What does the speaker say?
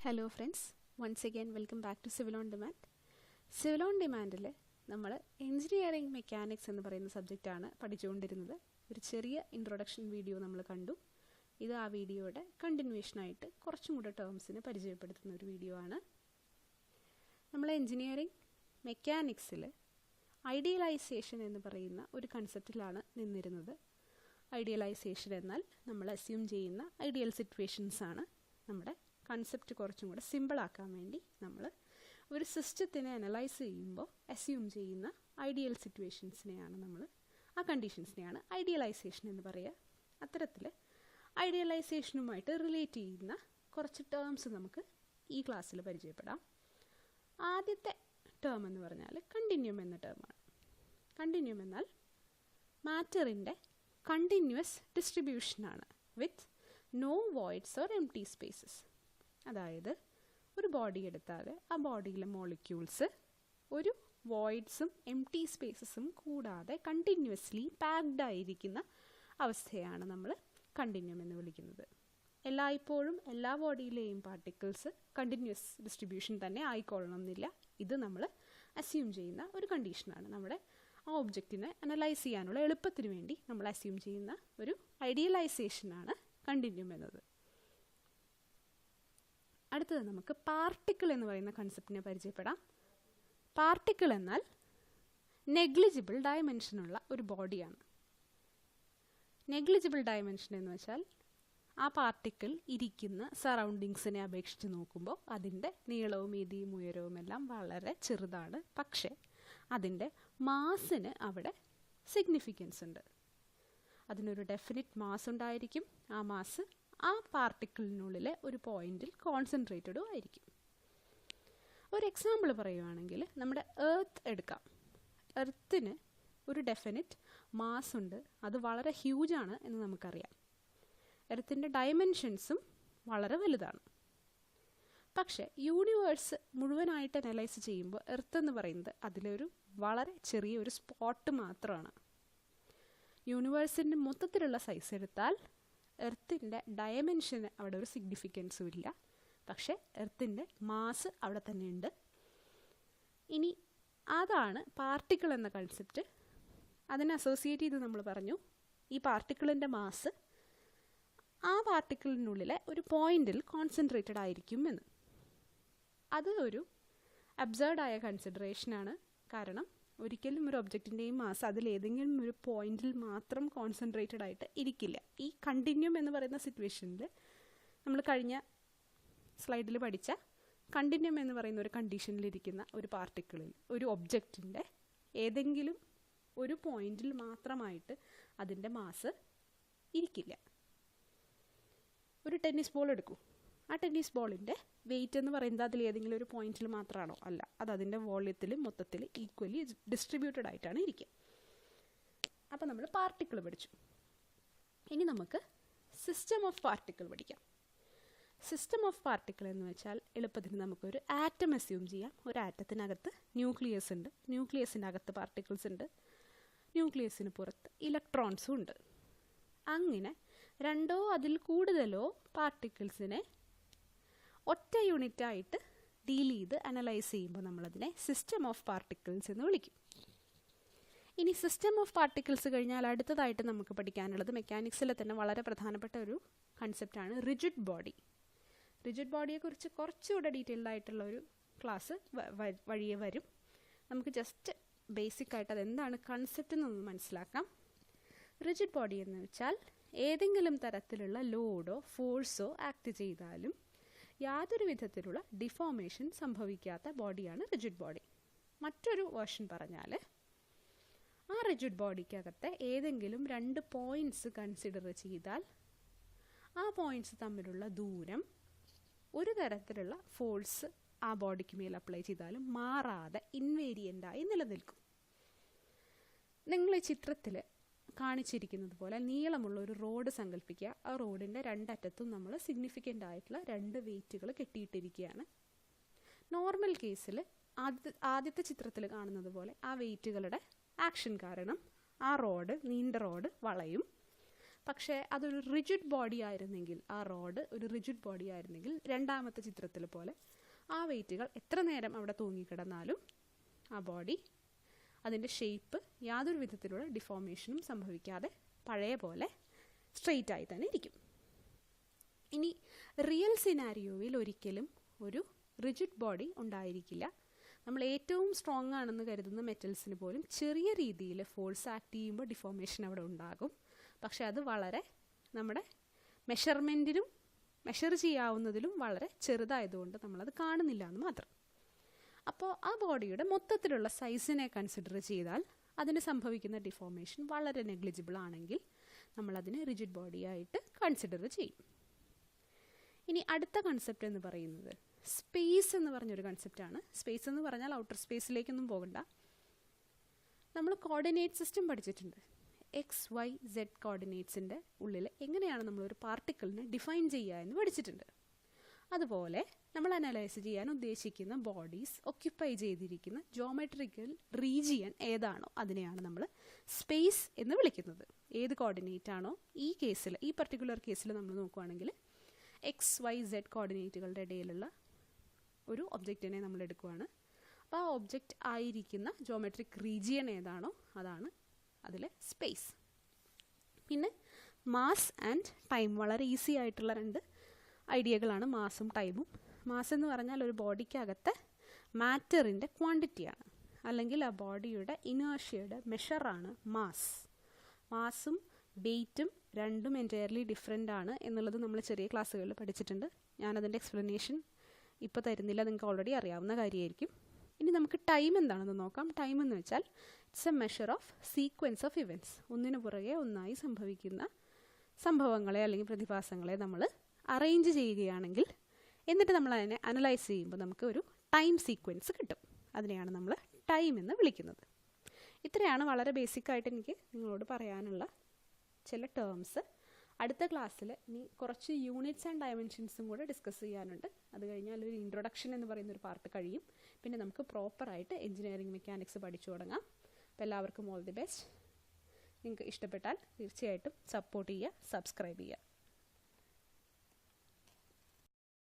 Hello friends, once again welcome back to civil on demand. Civil on ഡിമാൻഡിൽ നമ്മൾ engineering mechanics എന്ന് പറയുന്ന സബ്ജക്റ്റാണ് പഠിച്ചുകൊണ്ടിരുന്നത്. ഒരു ചെറിയ ഇൻട്രൊഡക്ഷൻ വീഡിയോ നമ്മൾ കണ്ടു. ഇത് ആ വീഡിയോയുടെ കണ്ടിന്യൂഷനായിട്ട് കുറച്ചും കൂടെ ടേംസിനെ പരിചയപ്പെടുത്തുന്ന ഒരു വീഡിയോ ആണ്. നമ്മൾ എൻജിനീയറിംഗ് മെക്കാനിക്സിൽ ഐഡിയലൈസേഷൻ എന്ന് പറയുന്ന ഒരു കൺസെപ്റ്റിലാണ് നിന്നിരുന്നത്. ഐഡിയലൈസേഷൻ എന്നാൽ നമ്മൾ അസ്യൂം ചെയ്യുന്ന ഐഡിയൽ സിറ്റുവേഷൻസ് ആണ്. നമ്മുടെ കൺസെപ്റ്റ് കുറച്ചും കൂടെ സിമ്പിളാക്കാൻ വേണ്ടി നമ്മൾ ഒരു സിസ്റ്റത്തിനെ അനലൈസ് ചെയ്യുമ്പോൾ അസ്യൂം ചെയ്യുന്ന ഐഡിയൽ സിറ്റുവേഷൻസിനെയാണ് ആ കണ്ടീഷൻസിനെയാണ് ഐഡിയലൈസേഷൻ എന്ന് പറയുക. അത്തരത്തിൽ ഐഡിയലൈസേഷനുമായിട്ട് റിലേറ്റ് ചെയ്യുന്ന കുറച്ച് ടേംസ് നമുക്ക് ഈ ക്ലാസ്സിൽ പരിചയപ്പെടാം. ആദ്യത്തെ ടേം എന്ന് പറഞ്ഞാൽ കണ്ടിന്യൂം എന്ന ടേമാണ്. കണ്ടിന്യൂം എന്നാൽ മാറ്ററിൻ്റെ കണ്ടിന്യൂസ് ഡിസ്ട്രിബ്യൂഷനാണ് with no voids or empty spaces. അതായത് ഒരു ബോഡി എടുത്താൽ ആ ബോഡിയിലെ മോളിക്യൂൾസ് ഒരു വോയിഡ്സും എംപ്റ്റി സ്പേസസും കൂടാതെ കണ്ടിന്യൂസ്ലി പാക്ഡ് ആയിരിക്കുന്ന അവസ്ഥയാണ് നമ്മൾ കണ്ടിന്യൂം എന്ന് വിളിക്കുന്നത്. എല്ലായ്പ്പോഴും എല്ലാ ബോഡിയിലെയും പാർട്ടിക്കിൾസ് കണ്ടിന്യൂസ് ഡിസ്ട്രിബ്യൂഷൻ തന്നെ ആയിക്കൊള്ളണം എന്നില്ല. ഇത് നമ്മൾ അസ്യൂം ചെയ്യുന്ന ഒരു കണ്ടീഷനാണ്. നമ്മുടെ ആ ഒബ്ജക്റ്റിനെ അനലൈസ് ചെയ്യാനുള്ള എളുപ്പത്തിന് വേണ്ടി നമ്മൾ അസ്യൂം ചെയ്യുന്ന ഒരു ഐഡിയലൈസേഷനാണ് കണ്ടിന്യൂം എന്നത്. അടുത്തത് നമുക്ക് പാർട്ടിക്കിൾ എന്ന് പറയുന്ന കൺസെപ്റ്റിനെ പരിചയപ്പെടാം. പാർട്ടിക്കിൾ എന്നാൽ നെഗ്ലിജിബിൾ ഡയമെൻഷനുള്ള ഒരു ബോഡിയാണ്. നെഗ്ലിജിബിൾ ഡയമെൻഷൻ എന്ന് വെച്ചാൽ ആ പാർട്ടിക്കിൾ ഇരിക്കുന്ന സറൗണ്ടിങ്സിനെ അപേക്ഷിച്ച് നോക്കുമ്പോൾ അതിൻ്റെ നീളവും വീതിയും ഉയരവും എല്ലാം വളരെ ചെറുതാണ്. പക്ഷേ അതിൻ്റെ മാസിന് അവിടെ സിഗ്നിഫിക്കൻസ് ഉണ്ട്. അതിനൊരു ഡെഫിനിറ്റ് മാസ് ഉണ്ടായിരിക്കും. ആ മാസ് ആ പാർട്ടിക്കിളിനുള്ളിലെ ഒരു പോയിന്റിൽ കോൺസെൻട്രേറ്റഡും ആയിരിക്കും. ഒരു എക്സാമ്പിൾ പറയുവാണെങ്കിൽ നമ്മുടെ എർത്ത് എടുക്കാം. എർത്തിന് ഒരു ഡെഫിനിറ്റ് മാസ് ഉണ്ട്. അത് വളരെ ഹ്യൂജാണ് എന്ന് നമുക്കറിയാം. എർത്തിൻ്റെ ഡയമെൻഷൻസും വളരെ വലുതാണ്. പക്ഷേ യൂണിവേഴ്സ് മുഴുവനായിട്ട് അനലൈസ് ചെയ്യുമ്പോൾ എർത്ത് എന്ന് പറയുന്നത് അതിലൊരു വളരെ ചെറിയൊരു സ്പോട്ട് മാത്രമാണ്. യൂണിവേഴ്സിൻ്റെ മൊത്തത്തിലുള്ള സൈസ് എടുത്താൽ എർത്തിൻ്റെ ഡയമെൻഷന് അവിടെ ഒരു സിഗ്നിഫിക്കൻസും ഇല്ല. പക്ഷേ എർത്തിൻ്റെ മാസ് അവിടെ തന്നെ ഉണ്ട്. ഇനി അതാണ് പാർട്ടിക്കിൾ എന്ന കൺസെപ്റ്റ്. അതിനെ അസോസിയേറ്റ് ചെയ്ത് നമ്മൾ പറഞ്ഞു ഈ പാർട്ടിക്കിളിൻ്റെ മാസ് ആ പാർട്ടിക്കിളിനുള്ളിലെ ഒരു പോയിന്റിൽ കോൺസെൻട്രേറ്റഡ് ആയിരിക്കും എന്ന്. അത് ഒരു അബ്സേർഡായ കൺസിഡറേഷനാണ്. കാരണം ഒരിക്കലും ഒരു ഒബ്ജക്റ്റിൻ്റെയും മാസ് അതിലേതെങ്കിലും ഒരു പോയിന്റിൽ മാത്രം കോൺസെൻട്രേറ്റഡ് ആയിട്ട് ഇരിക്കില്ല. ഈ കണ്ടിന്യൂം എന്ന് പറയുന്ന സിറ്റുവേഷനിൽ നമ്മൾ കഴിഞ്ഞ സ്ലൈഡിൽ പഠിച്ച കണ്ടിന്യൂം എന്ന് പറയുന്ന ഒരു കണ്ടീഷനിലിരിക്കുന്ന ഒരു പാർട്ടിക്കിളിൽ ഒരു ഒബ്ജക്റ്റിൻ്റെ ഏതെങ്കിലും ഒരു പോയിന്റിൽ മാത്രമായിട്ട് അതിൻ്റെ മാസ് ഇരിക്കില്ല. ഒരു ടെന്നീസ് ബോൾ എടുക്കൂ. ആ ടെന്നീസ് ബോളിൻ്റെ വെയിറ്റ് എന്ന് പറയുന്നത് അതിൽ ഏതെങ്കിലും ഒരു പോയിന്റിൽ മാത്രമാണോ? അല്ല. അത് അതിൻ്റെ വോള്യത്തിൽ മൊത്തത്തിൽ ഈക്വലി ഡിസ്ട്രിബ്യൂട്ടഡ് ആയിട്ടാണ് ഇരിക്കുക. അപ്പോൾ നമ്മൾ പാർട്ടിക്കിൾ പഠിച്ചു. ഇനി നമുക്ക് സിസ്റ്റം ഓഫ് പാർട്ടിക്കിൾ പഠിക്കാം. സിസ്റ്റം ഓഫ് പാർട്ടിക്കിൾ എന്ന് വെച്ചാൽ എളുപ്പത്തിന് നമുക്കൊരു ആറ്റം അസ്യൂം ചെയ്യാം. ഒരു ആറ്റത്തിനകത്ത് ന്യൂക്ലിയസ് ഉണ്ട്. ന്യൂക്ലിയസിൻ്റെ അകത്ത് പാർട്ടിക്കിൾസ് ഉണ്ട്. ന്യൂക്ലിയസിന് പുറത്ത് ഇലക്ട്രോൺസും ഉണ്ട്. അങ്ങനെ രണ്ടോ അതിൽ കൂടുതലോ പാർട്ടിക്കിൾസിനെ ഒറ്റ യൂണിറ്റായിട്ട് ഡീൽ ചെയ്ത് അനലൈസ് ചെയ്യുമ്പോൾ നമ്മളതിനെ സിസ്റ്റം ഓഫ് പാർട്ടിക്കിൾസ് എന്ന് വിളിക്കും. ഇനി സിസ്റ്റം ഓഫ് പാർട്ടിക്കിൾസ് കഴിഞ്ഞാൽ അടുത്തതായിട്ട് നമുക്ക് പഠിക്കാനുള്ളത് മെക്കാനിക്സിലെ തന്നെ വളരെ പ്രധാനപ്പെട്ട ഒരു കൺസെപ്റ്റാണ് റിജിഡ് ബോഡി. റിജിഡ് ബോഡിയെക്കുറിച്ച് കുറച്ചുകൂടെ ഡീറ്റെയിൽഡ് ആയിട്ടുള്ള ഒരു ക്ലാസ് വഴിയെ വരും. നമുക്ക് ജസ്റ്റ് ബേസിക്കായിട്ട് അതെന്താണ് കൺസെപ്റ്റ് എന്നൊന്ന് മനസ്സിലാക്കാം. റിജിഡ് ബോഡി എന്ന് വെച്ചാൽ ഏതെങ്കിലും തരത്തിലുള്ള ലോഡോ ഫോഴ്സോ ആക്ട് ചെയ്താലും യാതൊരു വിധത്തിലുള്ള ഡിഫോർമേഷൻ സംഭവിക്കാത്ത ബോഡിയാണ് റിജിഡ് ബോഡി. മറ്റൊരു വേർഷൻ പറഞ്ഞാൽ ആ റിജിഡ് ബോഡിക്കകത്തെ ഏതെങ്കിലും രണ്ട് പോയിൻറ്റ്സ് കൺസിഡർ ചെയ്താൽ ആ പോയിൻറ്റ്സ് തമ്മിലുള്ള ദൂരം ഒരു തരത്തിലുള്ള ഫോഴ്സ് ആ ബോഡിക്ക് മേൽ അപ്ലൈ ചെയ്താലും മാറാതെ ഇൻവേരിയൻ്റായി നിലനിൽക്കും. നിങ്ങൾ ഈ ചിത്രത്തിൽ കാണിച്ചിരിക്കുന്നത് പോലെ നീളമുള്ള ഒരു റോഡ് സങ്കല്പിക്കുക. ആ റോഡിൻ്റെ രണ്ടറ്റത്തും നമ്മൾ സിഗ്നിഫിക്കൻ്റ് ആയിട്ടുള്ള രണ്ട് വെയിറ്റുകൾ കെട്ടിയിട്ടിരിക്കുകയാണ്. നോർമൽ കേസിൽ ആദ്യത്തെ ചിത്രത്തിൽ കാണുന്നത് പോലെ ആ വെയിറ്റുകളുടെ ആക്ഷൻ കാരണം ആ നീണ്ട റോഡ് വളയും. പക്ഷേ അതൊരു റിജിഡ് ബോഡി ആയിരുന്നെങ്കിൽ, ആ റോഡ് ഒരു റിജിഡ് ബോഡി ആയിരുന്നെങ്കിൽ രണ്ടാമത്തെ ചിത്രത്തിൽ പോലെ ആ വെയിറ്റുകൾ എത്ര നേരം അവിടെ തൂങ്ങിക്കിടന്നാലും ആ ബോഡി അതിൻ്റെ ഷേപ്പ് യാതൊരു വിധത്തിലുള്ള ഡിഫോർമേഷനും സംഭവിക്കാതെ പഴയ പോലെ സ്ട്രെയിറ്റ് ആയി തന്നെ ഇരിക്കും. ഇനി റിയൽ സിനാരിയോയിൽ ഒരിക്കലും ഒരു റിജിഡ് ബോഡി ഉണ്ടായിരിക്കില്ല. നമ്മൾ ഏറ്റവും സ്ട്രോങ് ആണെന്ന് കരുതുന്ന മെറ്റൽസിന് പോലും ചെറിയ രീതിയിൽ ഫോഴ്സ് ആക്ട് ചെയ്യുമ്പോൾ ഡിഫോർമേഷൻ അവിടെ ഉണ്ടാകും. പക്ഷെ അത് വളരെ നമ്മുടെ മെഷർമെൻറ്റിനും മെഷർ ചെയ്യാവുന്നതിലും വളരെ ചെറുതായതുകൊണ്ട് നമ്മളത് കാണുന്നില്ല എന്ന് മാത്രം. അപ്പോൾ ആ ബോഡിയുടെ മൊത്തത്തിലുള്ള സൈസിനെ കൺസിഡർ ചെയ്താൽ അതിന് സംഭവിക്കുന്ന ഡിഫോർമേഷൻ വളരെ നെഗ്ലിജിബിൾ ആണെങ്കിൽ നമ്മളതിനെ റിജിഡ് ബോഡിയായിട്ട് കൺസിഡർ ചെയ്യും. ഇനി അടുത്ത കൺസെപ്റ്റ് എന്ന് പറയുന്നത് സ്പേസ് എന്ന് പറഞ്ഞൊരു കൺസെപ്റ്റാണ്. സ്പേസ് എന്ന് പറഞ്ഞാൽ ഔട്ടർ സ്പേസിലേക്കൊന്നും പോകണ്ട. നമ്മൾ കോർഡിനേറ്റ് സിസ്റ്റം പഠിച്ചിട്ടുണ്ട്. XYZ കോർഡിനേറ്റ്സിൻ്റെ ഉള്ളിൽ എങ്ങനെയാണ് നമ്മളൊരു പാർട്ടിക്കിളിനെ ഡിഫൈൻ ചെയ്യുക എന്ന് പഠിച്ചിട്ടുണ്ട്. അതുപോലെ നമ്മൾ അനലൈസ് ചെയ്യാൻ ഉദ്ദേശിക്കുന്ന ബോഡീസ് ഒക്യുപ്പൈ ചെയ്തിരിക്കുന്ന ജോമെട്രിക്കൽ റീജിയൻ ഏതാണോ അതിനെയാണ് നമ്മൾ സ്പേസ് എന്ന് വിളിക്കുന്നത്. ഏത് കോർഡിനേറ്റ് ആണോ ഈ കേസിൽ, ഈ പർട്ടിക്കുലർ കേസിൽ നമ്മൾ നോക്കുകയാണെങ്കിൽ XYZ കോർഡിനേറ്റുകളുടെ ഇടയിലുള്ള ഒരു ഒബ്ജക്റ്റിനെ നമ്മൾ എടുക്കുകയാണ്. അപ്പോൾ ആ ഒബ്ജക്റ്റ് ആയിരിക്കുന്ന ജോമെട്രിക് റീജിയൻ ഏതാണോ അതാണ് അതിലെ സ്പേസ്. പിന്നെ മാസ് ആൻഡ് ടൈം, വളരെ ഈസി ആയിട്ടുള്ള രണ്ട് ഐഡിയകളാണ് മാസും ടൈമും. മാസ് എന്ന് പറഞ്ഞാൽ ഒരു ബോഡിക്കകത്തെ മാറ്ററിൻ്റെ ക്വാണ്ടിറ്റിയാണ്, അല്ലെങ്കിൽ ആ ബോഡിയുടെ ഇനേർഷ്യയുടെ മെഷറാണ് മാസ്. മാസും വെയ്റ്റും രണ്ടും എൻറ്റയർലി ഡിഫറെൻ്റ് ആണ് എന്നുള്ളത് നമ്മൾ ചെറിയ ക്ലാസ്സുകളിൽ പഠിച്ചിട്ടുണ്ട്. ഞാനതിൻ്റെ എക്സ്പ്ലനേഷൻ ഇപ്പോൾ തരുന്നില്ല, നിങ്ങൾക്ക് ഓൾറെഡി അറിയാവുന്ന കാര്യമായിരിക്കും. ഇനി നമുക്ക് ടൈം എന്താണെന്ന് നോക്കാം. ടൈം എന്ന് വെച്ചാൽ it's A measure of sequence of events. ഒന്നിനു പുറകെ ഒന്നായി സംഭവിക്കുന്ന സംഭവങ്ങളെ അല്ലെങ്കിൽ പ്രതിഭാസങ്ങളെ നമ്മൾ അറേഞ്ച് ചെയ്യുകയാണെങ്കിൽ എന്നിട്ട് നമ്മൾ അതിനെ അനലൈസ് ചെയ്യുമ്പോൾ നമുക്ക് ഒരു ടൈം സീക്വൻസ് കിട്ടും. അതിനെയാണ് നമ്മൾ ടൈം എന്ന് വിളിക്കുന്നത്. ഇത്രയാണ് വളരെ ബേസിക്കായിട്ട് എനിക്ക് നിങ്ങളോട് പറയാനുള്ള ചില ടേംസ്. അടുത്ത ക്ലാസ്സിൽ ഇനി കുറച്ച് യൂണിറ്റ്സ് ആൻഡ് ഡയമെൻഷൻസും കൂടെ ഡിസ്കസ് ചെയ്യാനുണ്ട്. അത് കഴിഞ്ഞാൽ ഒരു ഇൻട്രൊഡക്ഷൻ എന്ന് പറയുന്നൊരു പാർട്ട് കഴിയും. പിന്നെ നമുക്ക് പ്രോപ്പറായിട്ട് എഞ്ചിനീയറിംഗ് മെക്കാനിക്സ് പഠിച്ചു തുടങ്ങാം. അപ്പോൾ എല്ലാവർക്കും ഓൾ ദി ബെസ്റ്റ്. നിങ്ങൾക്ക് ഇഷ്ടപ്പെട്ടാൽ തീർച്ചയായിട്ടും സപ്പോർട്ട് ചെയ്യുക, സബ്സ്ക്രൈബ് ചെയ്യുക.